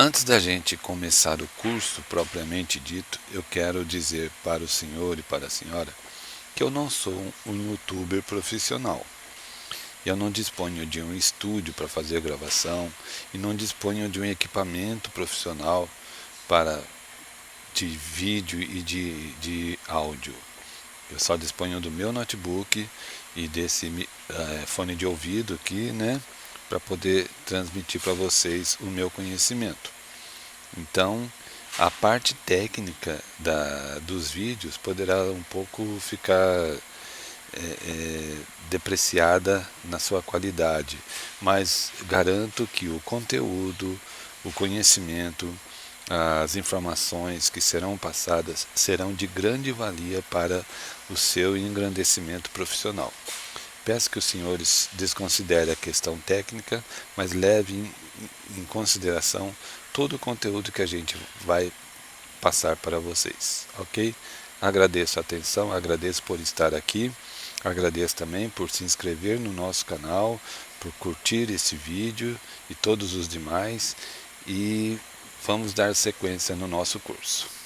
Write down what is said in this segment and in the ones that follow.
Antes da gente começar o curso propriamente dito, eu quero dizer para o senhor e para a senhora que eu não sou um youtuber profissional. Eu não disponho de um estúdio para fazer gravação e não disponho de um equipamento profissional para de vídeo e de áudio. Eu só disponho do meu notebook e desse fone de ouvido aqui, né, para poder transmitir para vocês o meu conhecimento. Então, a parte técnica dos vídeos poderá um pouco ficar depreciada na sua qualidade, mas garanto que o conteúdo, o conhecimento, as informações que serão passadas serão de grande valia para o seu engrandecimento profissional. Peço que os senhores desconsiderem a questão técnica, mas levem em consideração todo o conteúdo que a gente vai passar para vocês, ok? Agradeço a atenção, agradeço por estar aqui, agradeço também por se inscrever no nosso canal, por curtir esse vídeo e todos os demais, e vamos dar sequência no nosso curso.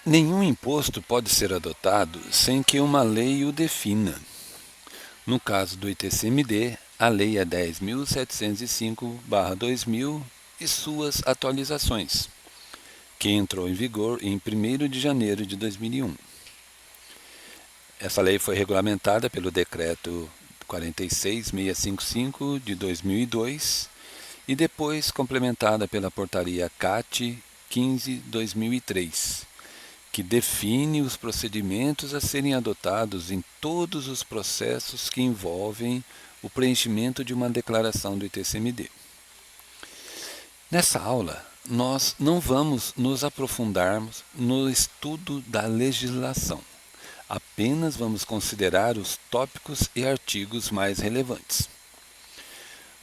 Nenhum imposto pode ser adotado sem que uma lei o defina. No caso do ITCMD, a Lei é 10.705/2000 e suas atualizações, que entrou em vigor em 1º de janeiro de 2001. Essa lei foi regulamentada pelo Decreto 46.655 de 2002 e depois complementada pela Portaria CAT 15/2003, que define os procedimentos a serem adotados em todos os processos que envolvem o preenchimento de uma declaração do ITCMD. Nessa aula, nós não vamos nos aprofundarmos no estudo da legislação, apenas vamos considerar os tópicos e artigos mais relevantes.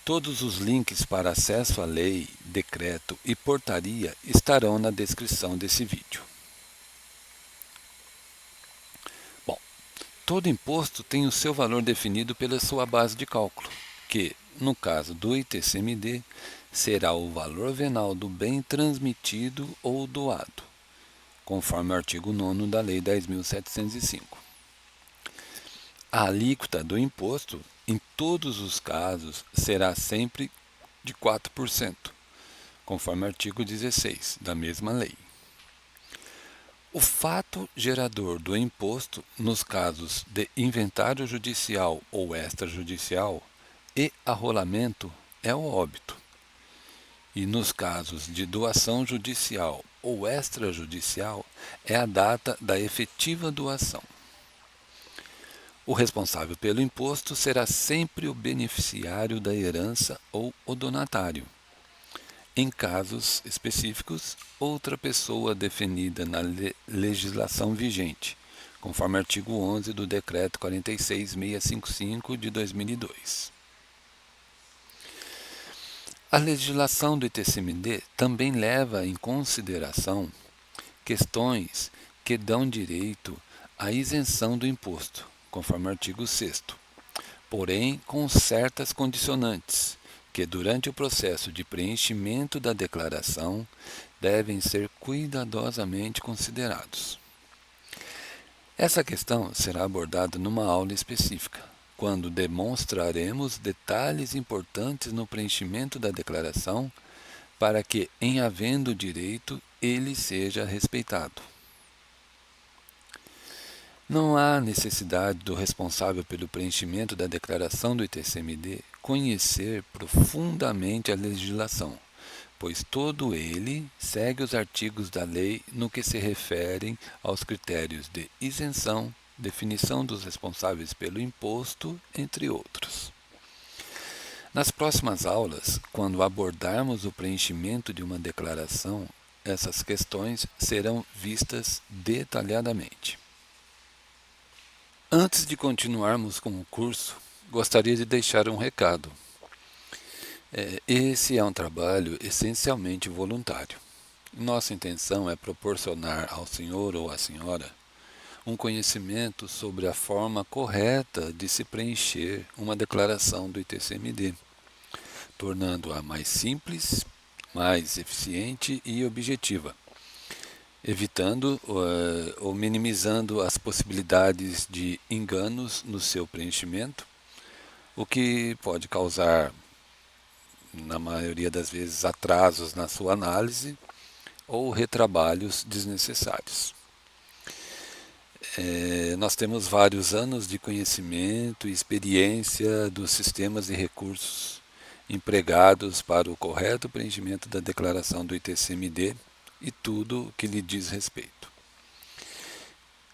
Todos os links para acesso à lei, decreto e portaria estarão na descrição desse vídeo. Todo imposto tem o seu valor definido pela sua base de cálculo, que, no caso do ITCMD, será o valor venal do bem transmitido ou doado, conforme o artigo 9º da Lei 10.705. A alíquota do imposto, em todos os casos, será sempre de 4%, conforme o artigo 16 da mesma lei. O fato gerador do imposto, nos casos de inventário judicial ou extrajudicial e arrolamento, é o óbito. E nos casos de doação judicial ou extrajudicial, é a data da efetiva doação. O responsável pelo imposto será sempre o beneficiário da herança ou o donatário. Em casos específicos, outra pessoa definida na legislação vigente, conforme o artigo 11 do Decreto 46.655 de 2002. A legislação do ITCMD também leva em consideração questões que dão direito à isenção do imposto, conforme o artigo 6º, porém com certas condicionantes, que durante o processo de preenchimento da declaração devem ser cuidadosamente considerados. Essa questão será abordada numa aula específica, quando demonstraremos detalhes importantes no preenchimento da declaração para que, em havendo direito, ele seja respeitado. Não há necessidade do responsável pelo preenchimento da declaração do ITCMD conhecer profundamente a legislação, pois todo ele segue os artigos da lei no que se referem aos critérios de isenção, definição dos responsáveis pelo imposto, entre outros. Nas próximas aulas, quando abordarmos o preenchimento de uma declaração, essas questões serão vistas detalhadamente. Antes de continuarmos com o curso, gostaria de deixar um recado. Esse é um trabalho essencialmente voluntário. Nossa intenção é proporcionar ao senhor ou à senhora um conhecimento sobre a forma correta de se preencher uma declaração do ITCMD, tornando-a mais simples, mais eficiente e objetiva, evitando ou minimizando as possibilidades de enganos no seu preenchimento, o que pode causar, na maioria das vezes, atrasos na sua análise ou retrabalhos desnecessários. Nós temos vários anos de conhecimento e experiência dos sistemas e recursos empregados para o correto preenchimento da declaração do ITCMD e tudo o que lhe diz respeito.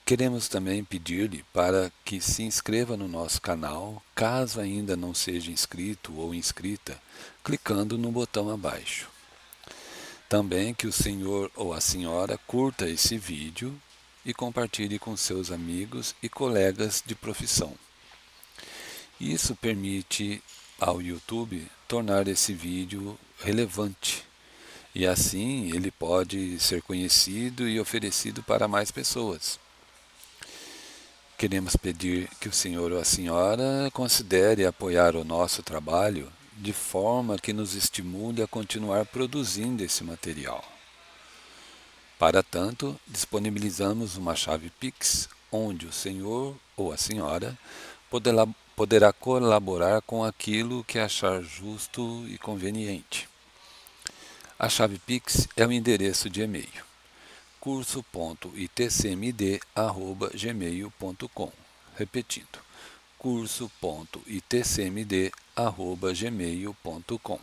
Queremos também pedir-lhe para que se inscreva no nosso canal, caso ainda não seja inscrito ou inscrita, clicando no botão abaixo. Também que o senhor ou a senhora curta esse vídeo e compartilhe com seus amigos e colegas de profissão. Isso permite ao YouTube tornar esse vídeo relevante e assim ele pode ser conhecido e oferecido para mais pessoas. Queremos pedir que o senhor ou a senhora considere apoiar o nosso trabalho de forma que nos estimule a continuar produzindo esse material. Para tanto, disponibilizamos uma chave Pix, onde o senhor ou a senhora poderá colaborar com aquilo que achar justo e conveniente. A chave Pix é o endereço de e-mail curso.itcmd@gmail.com. Repetindo, curso.itcmd@gmail.com.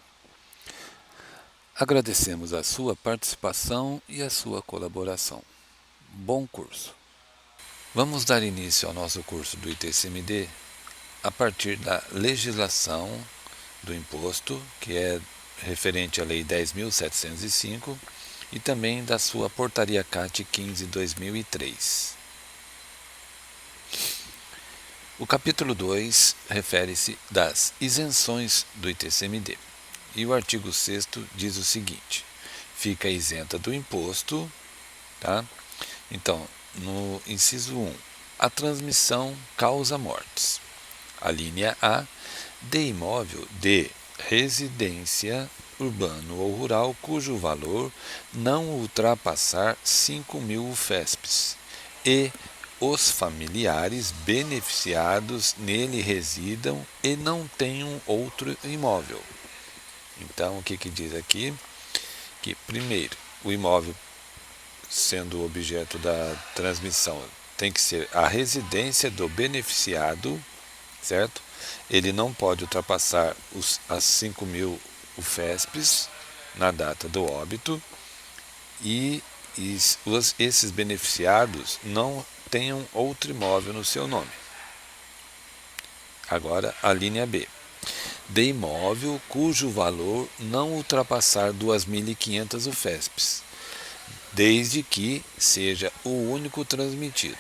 Agradecemos a sua participação e a sua colaboração. Bom curso! Vamos dar início ao nosso curso do ITCMD a partir da legislação do imposto, que é referente à Lei 10.705, e também da sua Portaria CAT 15/2003. O capítulo 2 refere-se das isenções do ITCMD. E o artigo 6º diz o seguinte: fica isenta do imposto, tá? Então, no inciso 1, a transmissão causa mortes. A linha A, de imóvel de residência urbano ou rural cujo valor não ultrapassar 5.000 UFESPs e os familiares beneficiados nele residam e não tenham outro imóvel. Então, o que diz aqui? Que, primeiro, o imóvel, sendo o objeto da transmissão, tem que ser a residência do beneficiado, certo? Ele não pode ultrapassar as 5.000 UFESPs na data do óbito e esses beneficiados não tenham outro imóvel no seu nome. Agora, a linha B. De imóvel cujo valor não ultrapassar 2.500 UFESPs, desde que seja o único transmitido.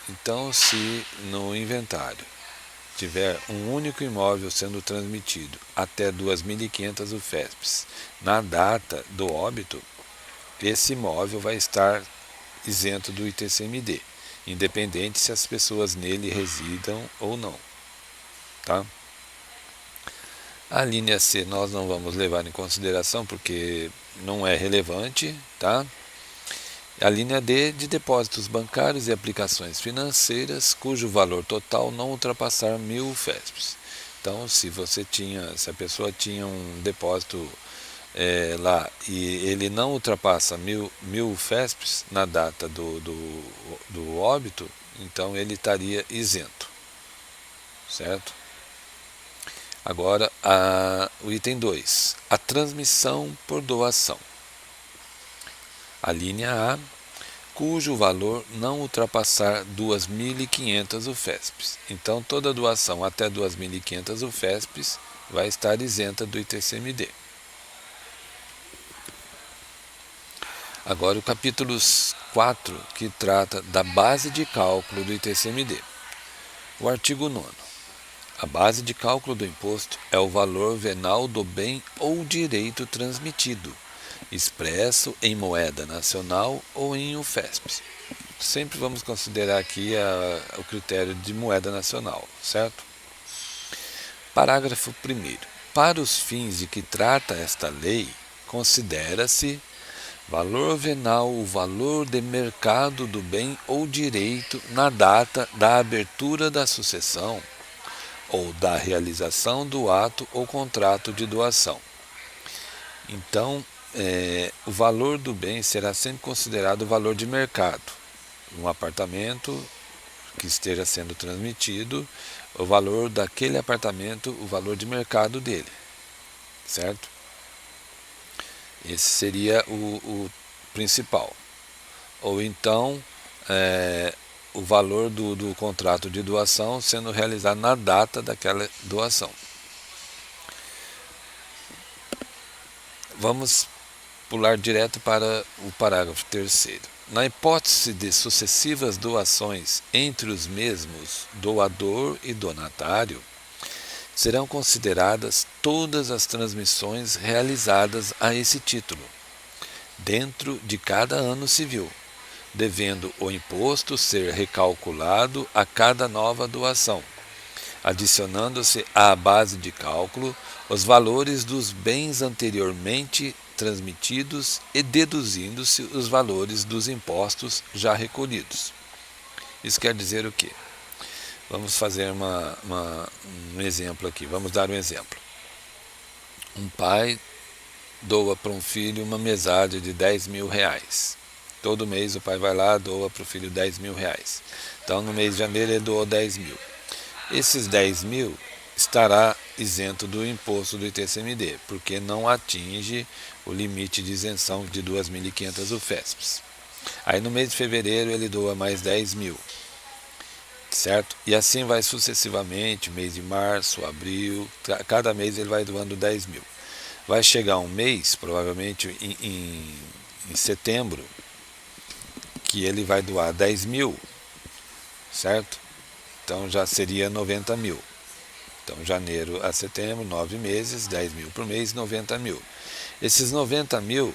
Então, se no inventário tiver um único imóvel sendo transmitido até 2.500 UFESPs na data do óbito, esse imóvel vai estar isento do ITCMD, independente se as pessoas nele residam ou não. Tá? A linha C nós não vamos levar em consideração porque não é relevante, tá? A linha D, de depósitos bancários e aplicações financeiras cujo valor total não ultrapassar 1.000 UFESPs. Então, se a pessoa tinha um depósito lá e ele não ultrapassa 1.000 UFESPs na data do óbito, então ele estaria isento, certo? Agora, o item 2, a transmissão por doação. A linha A, cujo valor não ultrapassar 2.500 UFESPs. Então, toda doação até 2.500 UFESPs vai estar isenta do ITCMD. Agora, o capítulo 4, que trata da base de cálculo do ITCMD. O artigo 9º. A base de cálculo do imposto é o valor venal do bem ou direito transmitido, expresso em moeda nacional ou em UFESP. Sempre vamos considerar aqui o critério de moeda nacional, certo? Parágrafo 1º. Para os fins de que trata esta lei, considera-se valor venal o valor de mercado do bem ou direito na data da abertura da sucessão ou da realização do ato ou contrato de doação. Então, o valor do bem será sempre considerado o valor de mercado. Um apartamento que esteja sendo transmitido, o valor daquele apartamento, o valor de mercado dele, certo? Esse seria o principal. Ou então, o valor do contrato de doação sendo realizado na data daquela doação. Vamos pular direto para o parágrafo 3º. Na hipótese de sucessivas doações entre os mesmos doador e donatário, serão consideradas todas as transmissões realizadas a esse título, dentro de cada ano civil, devendo o imposto ser recalculado a cada nova doação, adicionando-se à base de cálculo os valores dos bens anteriormente transmitidos e deduzindo-se os valores dos impostos já recolhidos. Isso quer dizer o quê? Vamos fazer um exemplo aqui. Vamos dar um exemplo. Um pai doa para um filho uma mesada de 10 mil reais. Todo mês o pai vai lá, doa para o filho 10 mil reais. Então no mês de janeiro ele doou 10 mil. Esses 10 mil estará isento do imposto do ITCMD, porque não atinge o limite de isenção de 2.500 UFESPs. Aí no mês de fevereiro ele doa mais 10 mil, certo? E assim vai sucessivamente, mês de março, abril, cada mês ele vai doando 10 mil. Vai chegar um mês, provavelmente em setembro, que ele vai doar 10 mil, certo? Então já seria 90 mil. Então, janeiro a setembro, 9 meses, 10 mil por mês, 90 mil. Esses 90 mil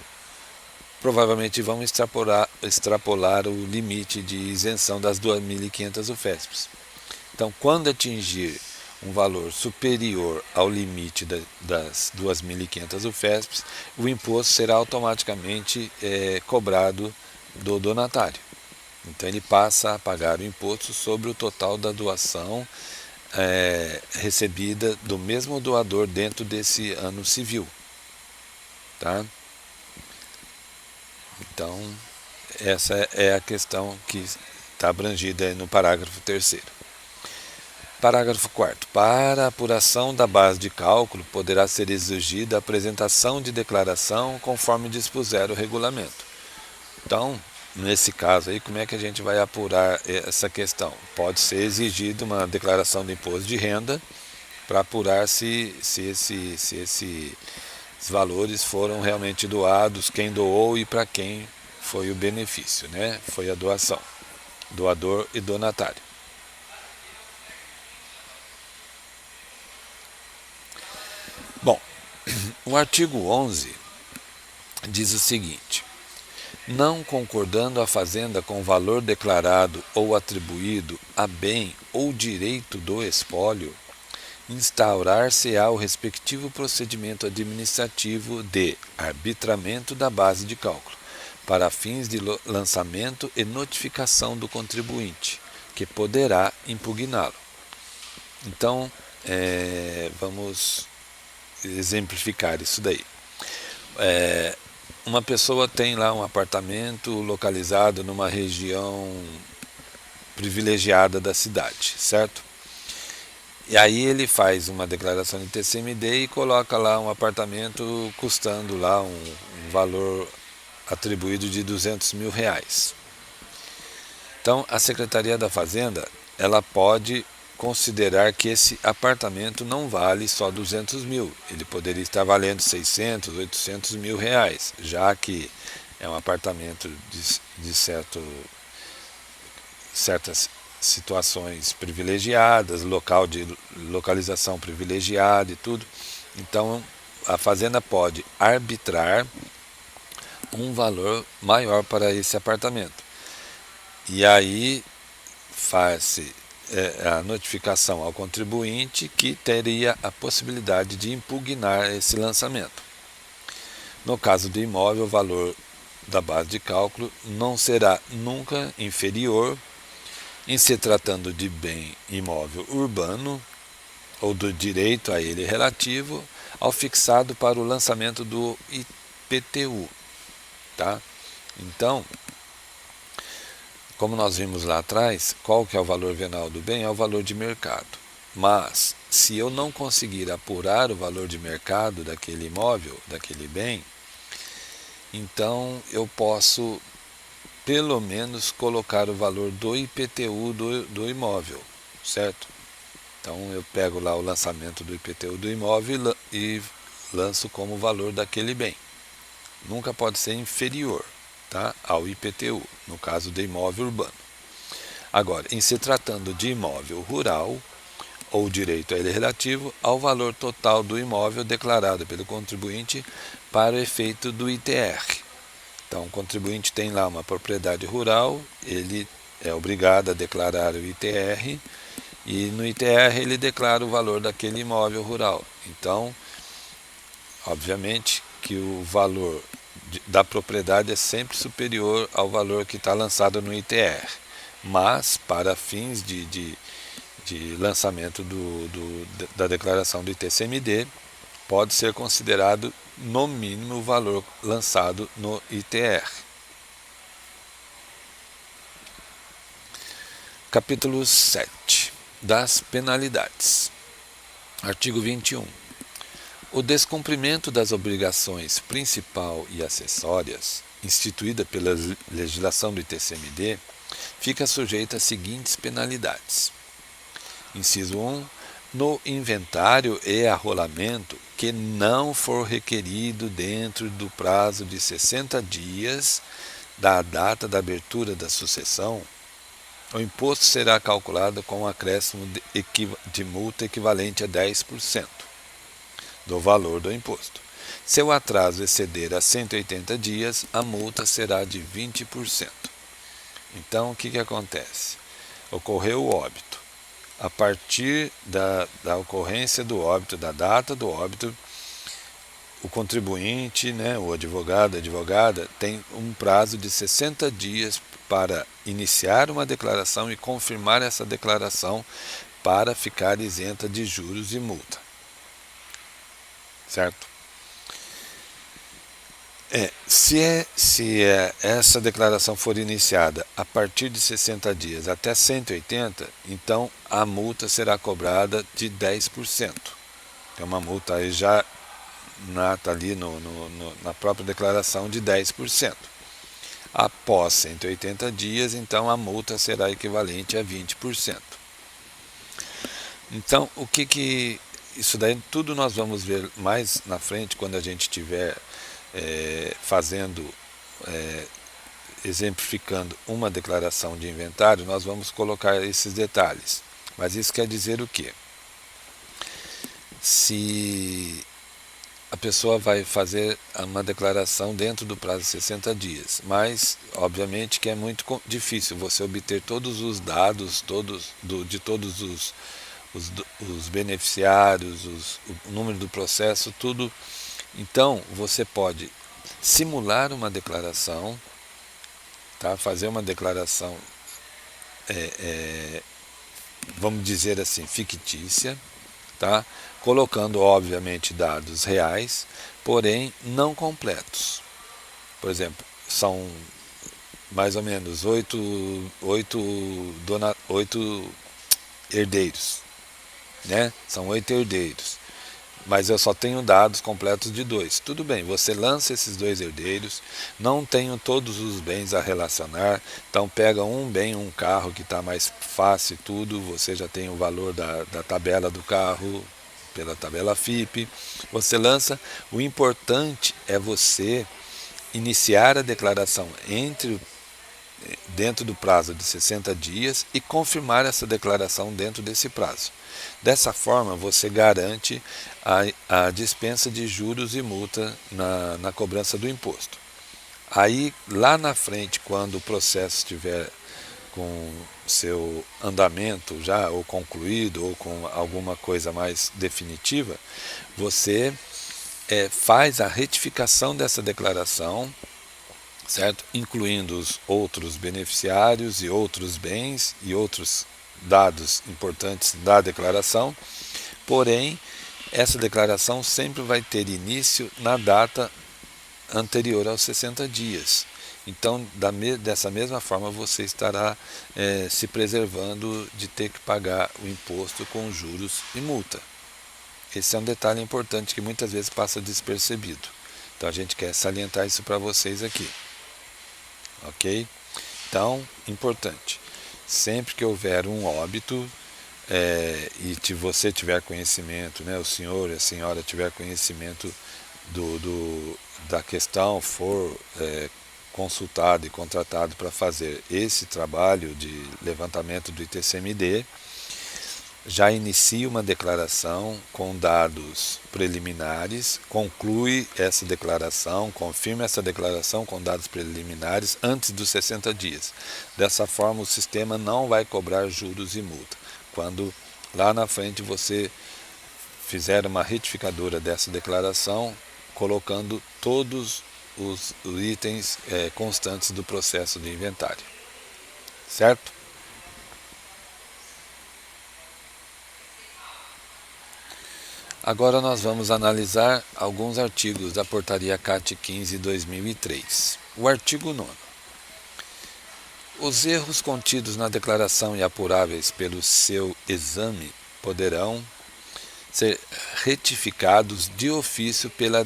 provavelmente vão extrapolar o limite de isenção das 2.500 UFESPs. Então, quando atingir um valor superior ao limite das 2.500 UFESPs, o imposto será automaticamente cobrado do donatário. Então, ele passa a pagar o imposto sobre o total da doação recebida do mesmo doador dentro desse ano civil, tá? Então, essa é a questão que está abrangida no parágrafo 3º. Parágrafo 4º. Para a apuração da base de cálculo, poderá ser exigida a apresentação de declaração conforme dispuser o regulamento. Então, nesse caso aí, como é que a gente vai apurar essa questão? Pode ser exigida uma declaração de imposto de renda para apurar se esses valores foram realmente doados, quem doou e para quem foi o benefício, né? Foi a doação, doador e donatário. Bom, o artigo 11 diz o seguinte: não concordando a fazenda com o valor declarado ou atribuído a bem ou direito do espólio, instaurar-se-á o respectivo procedimento administrativo de arbitramento da base de cálculo, para fins de lançamento e notificação do contribuinte, que poderá impugná-lo. Então, vamos exemplificar isso daí. Uma pessoa tem lá um apartamento localizado numa região privilegiada da cidade, certo? E aí ele faz uma declaração de TCMD e coloca lá um apartamento custando lá um valor atribuído de 200 mil reais. Então a Secretaria da Fazenda ela pode considerar que esse apartamento não vale só 200 mil, ele poderia estar valendo 600, 800 mil reais, já que é um apartamento de certas situações privilegiadas, local de localização privilegiada e tudo. Então a Fazenda pode arbitrar um valor maior para esse apartamento. E aí faz-se a notificação ao contribuinte que teria a possibilidade de impugnar esse lançamento. No caso do imóvel, o valor da base de cálculo não será nunca inferior, em se tratando de bem imóvel urbano ou do direito a ele relativo, ao fixado para o lançamento do IPTU. Tá? Então, como nós vimos lá atrás, qual que é o valor venal do bem? É o valor de mercado. Mas, se eu não conseguir apurar o valor de mercado daquele imóvel, daquele bem, então eu posso, pelo menos, colocar o valor do IPTU do imóvel, certo? Então eu pego lá o lançamento do IPTU do imóvel e lanço como valor daquele bem. Nunca pode ser inferior, tá, ao IPTU, no caso de imóvel urbano. Agora, em se tratando de imóvel rural, ou direito a ele relativo, ao valor total do imóvel declarado pelo contribuinte para o efeito do ITR. Então, o contribuinte tem lá uma propriedade rural, ele é obrigado a declarar o ITR, e no ITR ele declara o valor daquele imóvel rural. Então, obviamente que o valor da propriedade é sempre superior ao valor que está lançado no ITR, mas para fins de lançamento da declaração do ITCMD, pode ser considerado no mínimo o valor lançado no ITR. Capítulo 7 das penalidades. Artigo 21. O descumprimento das obrigações principal e acessórias, instituída pela legislação do ITCMD, fica sujeito às seguintes penalidades. Inciso 1. No inventário e arrolamento que não for requerido dentro do prazo de 60 dias da data da abertura da sucessão, o imposto será calculado com um acréscimo de multa equivalente a 10% do valor do imposto. Se o atraso exceder a 180 dias, a multa será de 20%. Então, o que acontece? Ocorreu o óbito. A partir da ocorrência do óbito, da data do óbito, o contribuinte, o advogado, a advogada, tem um prazo de 60 dias para iniciar uma declaração e confirmar essa declaração para ficar isenta de juros e multa. Certo? Se essa declaração for iniciada a partir de 60 dias até 180, então a multa será cobrada de 10%. É uma multa aí já nata ali na própria declaração de 10%. Após 180 dias, então a multa será equivalente a 20%. Então, isso daí tudo nós vamos ver mais na frente, quando a gente estiver exemplificando uma declaração de inventário, nós vamos colocar esses detalhes. Mas isso quer dizer o quê? Se a pessoa vai fazer uma declaração dentro do prazo de 60 dias, mas obviamente que é muito difícil você obter todos os dados de todos os beneficiários, o número do processo, tudo. Então, você pode simular uma declaração, tá? Fazer uma declaração, vamos dizer assim, fictícia, tá? Colocando, obviamente, dados reais, porém não completos. Por exemplo, são mais ou menos 8 herdeiros, São 8 herdeiros. Mas eu só tenho dados completos de 2. Tudo bem, você lança esses 2 herdeiros, não tenho todos os bens a relacionar, então pega um bem, um carro que está mais fácil e tudo, você já tem o valor da tabela do carro pela tabela FIP, você lança. O importante é você iniciar a declaração dentro do prazo de 60 dias e confirmar essa declaração dentro desse prazo. Dessa forma, você garante a dispensa de juros e multa na cobrança do imposto. Aí, lá na frente, quando o processo estiver com seu andamento já ou concluído ou com alguma coisa mais definitiva, você faz a retificação dessa declaração, certo? Incluindo os outros beneficiários e outros bens e outros dados importantes da declaração, porém essa declaração sempre vai ter início na data anterior aos 60 dias. Então, dessa mesma forma, você estará se preservando de ter que pagar o imposto com juros e multa. Esse é um detalhe importante que muitas vezes passa despercebido. Então, a gente quer salientar isso para vocês aqui. Ok? Então, importante. Sempre que houver um óbito e você tiver conhecimento, né, o senhor e a senhora tiver conhecimento da questão, for consultado e contratado para fazer esse trabalho de levantamento do ITCMD, já inicia uma declaração com dados preliminares, conclui essa declaração, confirma essa declaração com dados preliminares antes dos 60 dias. Dessa forma, o sistema não vai cobrar juros e multa. Quando lá na frente você fizer uma retificadora dessa declaração, colocando todos os itens constantes do processo de inventário. Certo? Agora nós vamos analisar alguns artigos da Portaria CAT 15/2003. O artigo 9º. Os erros contidos na declaração e apuráveis pelo seu exame poderão ser retificados de ofício pela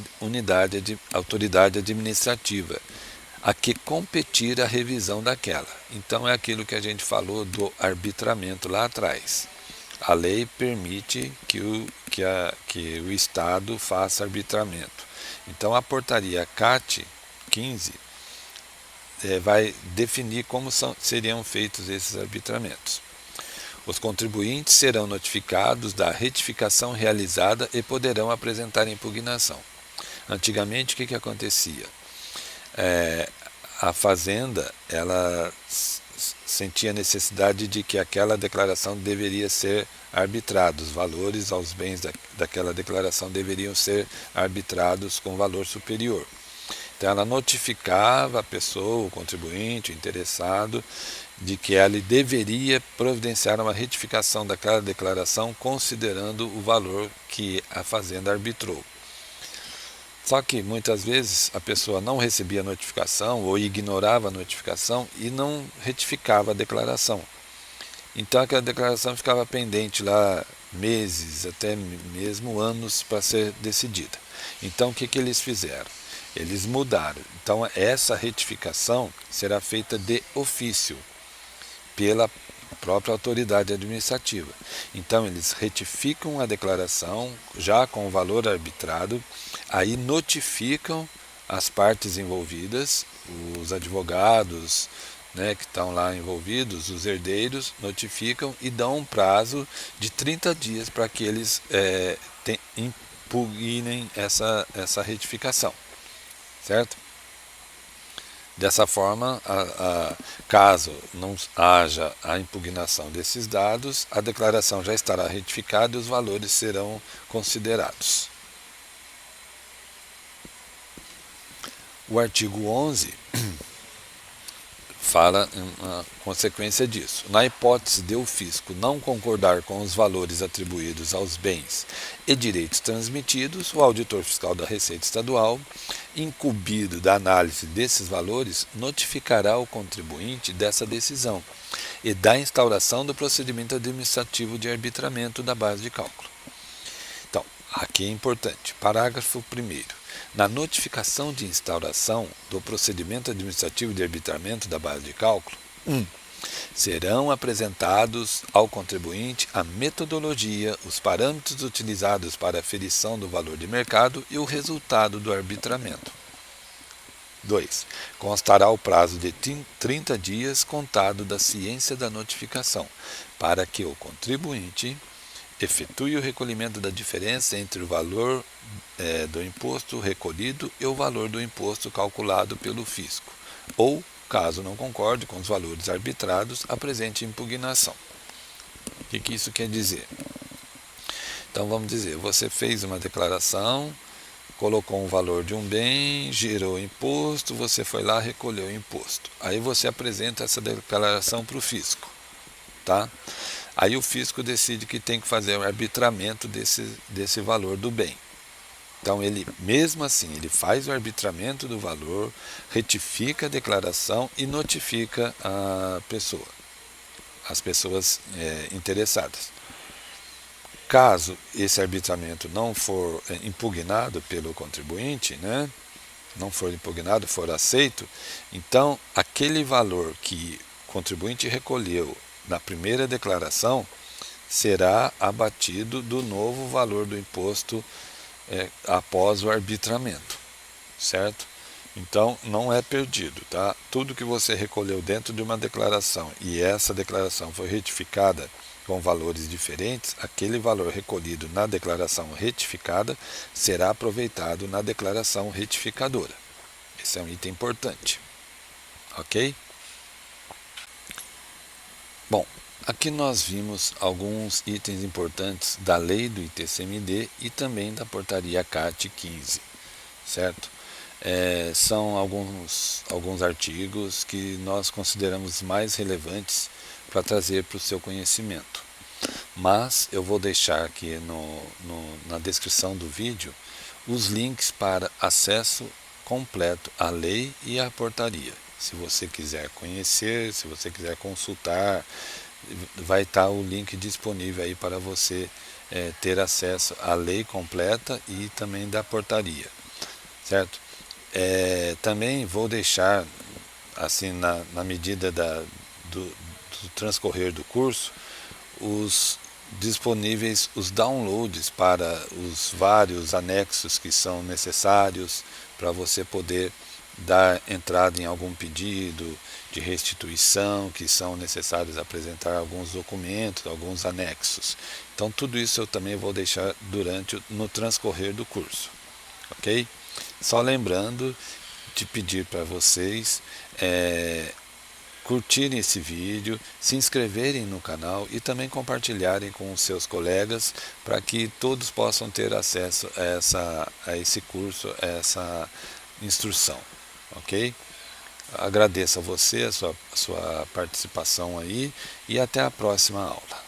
autoridade administrativa, a que competir a revisão daquela. Então é aquilo que a gente falou do arbitramento lá atrás. A lei permite que o Estado faça arbitramento. Então a portaria CAT 15 vai definir como seriam feitos esses arbitramentos. Os contribuintes serão notificados da retificação realizada e poderão apresentar impugnação. Antigamente, o que acontecia? A Fazenda ela sentia necessidade de que aquela declaração deveria ser arbitrada, os valores aos bens daquela declaração deveriam ser arbitrados com valor superior. Então ela notificava a pessoa, o contribuinte, o interessado, de que ela deveria providenciar uma retificação daquela declaração considerando o valor que a Fazenda arbitrou. Só que muitas vezes a pessoa não recebia a notificação ou ignorava a notificação e não retificava a declaração. Então aquela declaração ficava pendente lá meses, até mesmo anos para ser decidida. Então o que eles fizeram? Eles mudaram. Então essa retificação será feita de ofício pela própria autoridade administrativa. Então eles retificam a declaração já com o valor arbitrado, aí notificam as partes envolvidas, os advogados, né, que estão lá envolvidos, os herdeiros, notificam e dão um prazo de 30 dias para que eles impugnem essa retificação, certo? Dessa forma, caso não haja a impugnação desses dados, a declaração já estará retificada e os valores serão considerados. O artigo 11 fala uma consequência disso. Na hipótese de o fisco não concordar com os valores atribuídos aos bens e direitos transmitidos, o auditor fiscal da Receita Estadual, incumbido da análise desses valores, notificará o contribuinte dessa decisão e da instauração do procedimento administrativo de arbitramento da base de cálculo. Então, aqui é importante. Parágrafo 1º. Na notificação de instauração do procedimento administrativo de arbitramento da base de cálculo, serão apresentados ao contribuinte a metodologia, os parâmetros utilizados para a aferição do valor de mercado e o resultado do arbitramento. 2. Constará o prazo de 30 dias contado da ciência da notificação, para que o contribuinte efetue o recolhimento da diferença entre o valor do imposto recolhido e o valor do imposto calculado pelo fisco, ou Caso não concorde com os valores arbitrados, apresente impugnação. O que isso quer dizer? Então vamos dizer, você fez uma declaração, colocou um valor de um bem, gerou imposto, você foi lá, recolheu o imposto. Aí você apresenta essa declaração para o fisco, tá? Aí o fisco decide que tem que fazer o arbitramento desse valor do bem. Então ele, mesmo assim, ele faz o arbitramento do valor, retifica a declaração e notifica as pessoas interessadas. Caso esse arbitramento não for impugnado pelo contribuinte, né, não for impugnado, for aceito, então aquele valor que o contribuinte recolheu na primeira declaração será abatido do novo valor do imposto após o arbitramento, certo? Então não é perdido, tá? Tudo que você recolheu dentro de uma declaração e essa declaração foi retificada com valores diferentes, aquele valor recolhido na declaração retificada será aproveitado na declaração retificadora. Esse é um item importante, ok? Bom, aqui nós vimos alguns itens importantes da lei do ITCMD e também da portaria CAT 15, certo? São alguns artigos que nós consideramos mais relevantes para trazer para o seu conhecimento. Mas eu vou deixar aqui na descrição do vídeo os links para acesso completo à lei e à portaria. Se você quiser conhecer, se você quiser consultar, vai estar o link disponível aí para você ter acesso à lei completa e também da portaria, certo? Também vou deixar, assim, na medida do transcorrer do curso, os disponíveis os downloads para os vários anexos que são necessários para você poder dar entrada em algum pedido de restituição, que são necessários apresentar alguns documentos, alguns anexos. Então tudo isso eu também vou deixar no transcorrer do curso, ok? Só lembrando de pedir para vocês curtirem esse vídeo, se inscreverem no canal e também compartilharem com os seus colegas para que todos possam ter acesso a esse curso, a essa instrução, ok? Agradeço a você, a sua participação aí e até a próxima aula.